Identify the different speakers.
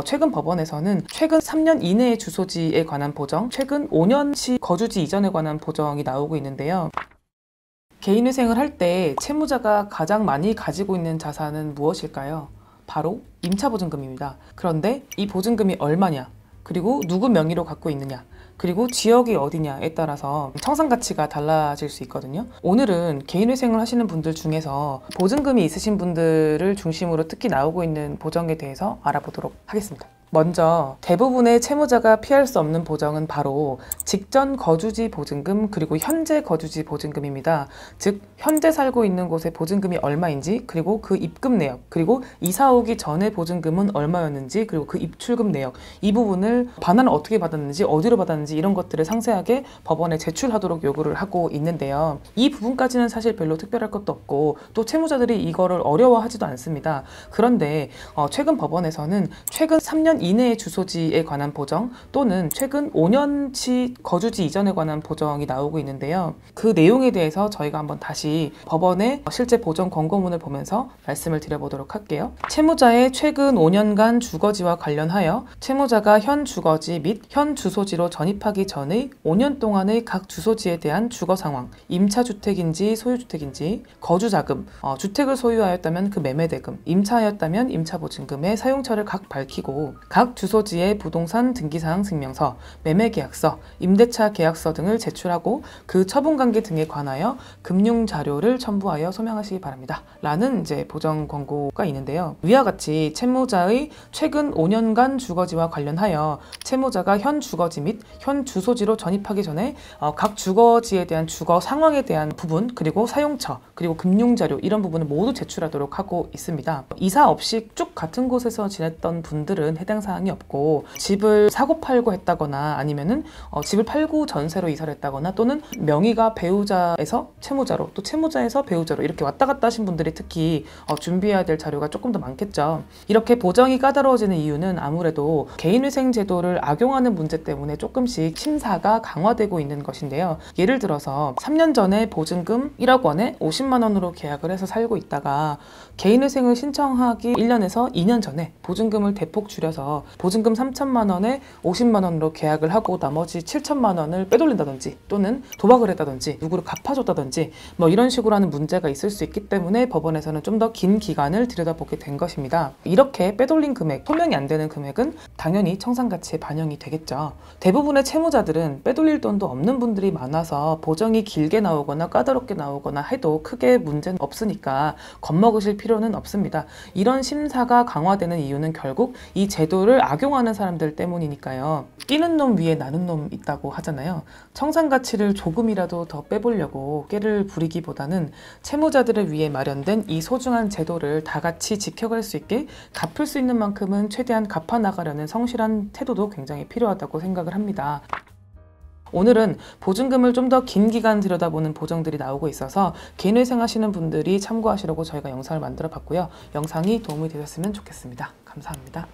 Speaker 1: 최근 법원에서는 최근 3년 이내의 주소지에 관한 보정, 최근 5년치 거주지 이전에 관한 보정이 나오고 있는데요. 개인회생을 할 때 채무자가 가장 많이 가지고 있는 자산은 무엇일까요? 바로 임차보증금입니다. 그런데 이 보증금이 얼마냐, 그리고 누구 명의로 갖고 있느냐, 그리고 지역이 어디냐에 따라서 청산 가치가 달라질 수 있거든요. 오늘은 개인회생을 하시는 분들 중에서 보증금이 있으신 분들을 중심으로 특히 나오고 있는 보정에 대해서 알아보도록 하겠습니다. 먼저 대부분의 채무자가 피할 수 없는 보정은 바로 직전 거주지 보증금 그리고 현재 거주지 보증금입니다. 즉 현재 살고 있는 곳의 보증금이 얼마인지, 그리고 그 입금 내역, 그리고 이사 오기 전에 보증금은 얼마였는지, 그리고 그 입출금 내역, 이 부분을 반환을 어떻게 받았는지, 어디로 받았는지 이런 것들을 상세하게 법원에 제출하도록 요구를 하고 있는데요. 이 부분까지는 사실 별로 특별할 것도 없고 또 채무자들이 이거를 어려워하지도 않습니다. 그런데 최근 법원에서는 최근 3년 이내의 주소지에 관한 보정 또는 최근 5년치 거주지 이전에 관한 보정이 나오고 있는데요. 그 내용에 대해서 저희가 한번 다시 법원의 실제 보정 권고문을 보면서 말씀을 드려보도록 할게요. 채무자의 최근 5년간 주거지와 관련하여 채무자가 현 주거지 및 현 주소지로 전입하기 전의 5년 동안의 각 주소지에 대한 주거 상황, 임차주택인지 소유주택인지, 거주자금, 주택을 소유하였다면 그 매매대금, 임차하였다면 임차보증금의 사용처를 각 밝히고 각 주소지의 부동산 등기사항 증명서, 매매계약서, 임대차 계약서 등을 제출하고 그 처분관계 등에 관하여 금융자료를 첨부하여 소명하시기 바랍니다. 라는 이제 보정 권고가 있는데요. 위와 같이 채무자의 최근 5년간 주거지와 관련하여 채무자가 현 주거지 및 현 주소지로 전입하기 전에 각 주거지에 대한 주거 상황에 대한 부분, 그리고 사용처, 그리고 금융자료 이런 부분을 모두 제출하도록 하고 있습니다. 이사 없이 쭉 같은 곳에서 지냈던 분들은 해당 사항이 없고, 집을 사고 팔고 했다거나 아니면은 집을 팔고 전세로 이사를 했다거나 또는 명의가 배우자에서 채무자로 또 채무자에서 배우자로 이렇게 왔다 갔다 하신 분들이 특히 준비해야 될 자료가 조금 더 많겠죠. 이렇게 보정이 까다로워지는 이유는 아무래도 개인회생 제도를 악용하는 문제 때문에 조금씩 심사가 강화되고 있는 것인데요. 예를 들어서 3년 전에 보증금 1억 원에 50만 원으로 계약을 해서 살고 있다가 개인회생을 신청하기 1년에서 2년 전에 보증금을 대폭 줄여서 보증금 3천만 원에 50만 원으로 계약을 하고 나머지 7천만 원을 빼돌린다든지 또는 도박을 했다든지 누구를 갚아줬다든지 뭐 이런 식으로 하는 문제가 있을 수 있기 때문에 법원에서는 좀 더 긴 기간을 들여다보게 된 것입니다. 이렇게 빼돌린 금액, 소명이 안 되는 금액은 당연히 청산가치에 반영이 되겠죠. 대부분의 채무자들은 빼돌릴 돈도 없는 분들이 많아서 보정이 길게 나오거나 까다롭게 나오거나 해도 크게 문제는 없으니까 겁먹으실 필요는 없습니다. 이런 심사가 강화되는 이유는 결국 이 제도를 악용하는 사람들 때문이니까요. 끼는 놈 위에 나는 놈 있다고 하잖아요. 청산가치를 조금이라도 더 빼보려고 꾀를 부리기보다는 채무자들을 위해 마련된 이 소중한 제도를 다 같이 지켜갈 수 있게 갚을 수 있는 만큼은 최대한 갚아나가려는 성실한 태도도 굉장히 필요하다고 생각을 합니다. 오늘은 보증금을 좀 더 긴 기간 들여다보는 보정들이 나오고 있어서 개인회생 하시는 분들이 참고하시려고 저희가 영상을 만들어 봤고요. 영상이 도움이 되셨으면 좋겠습니다. 감사합니다.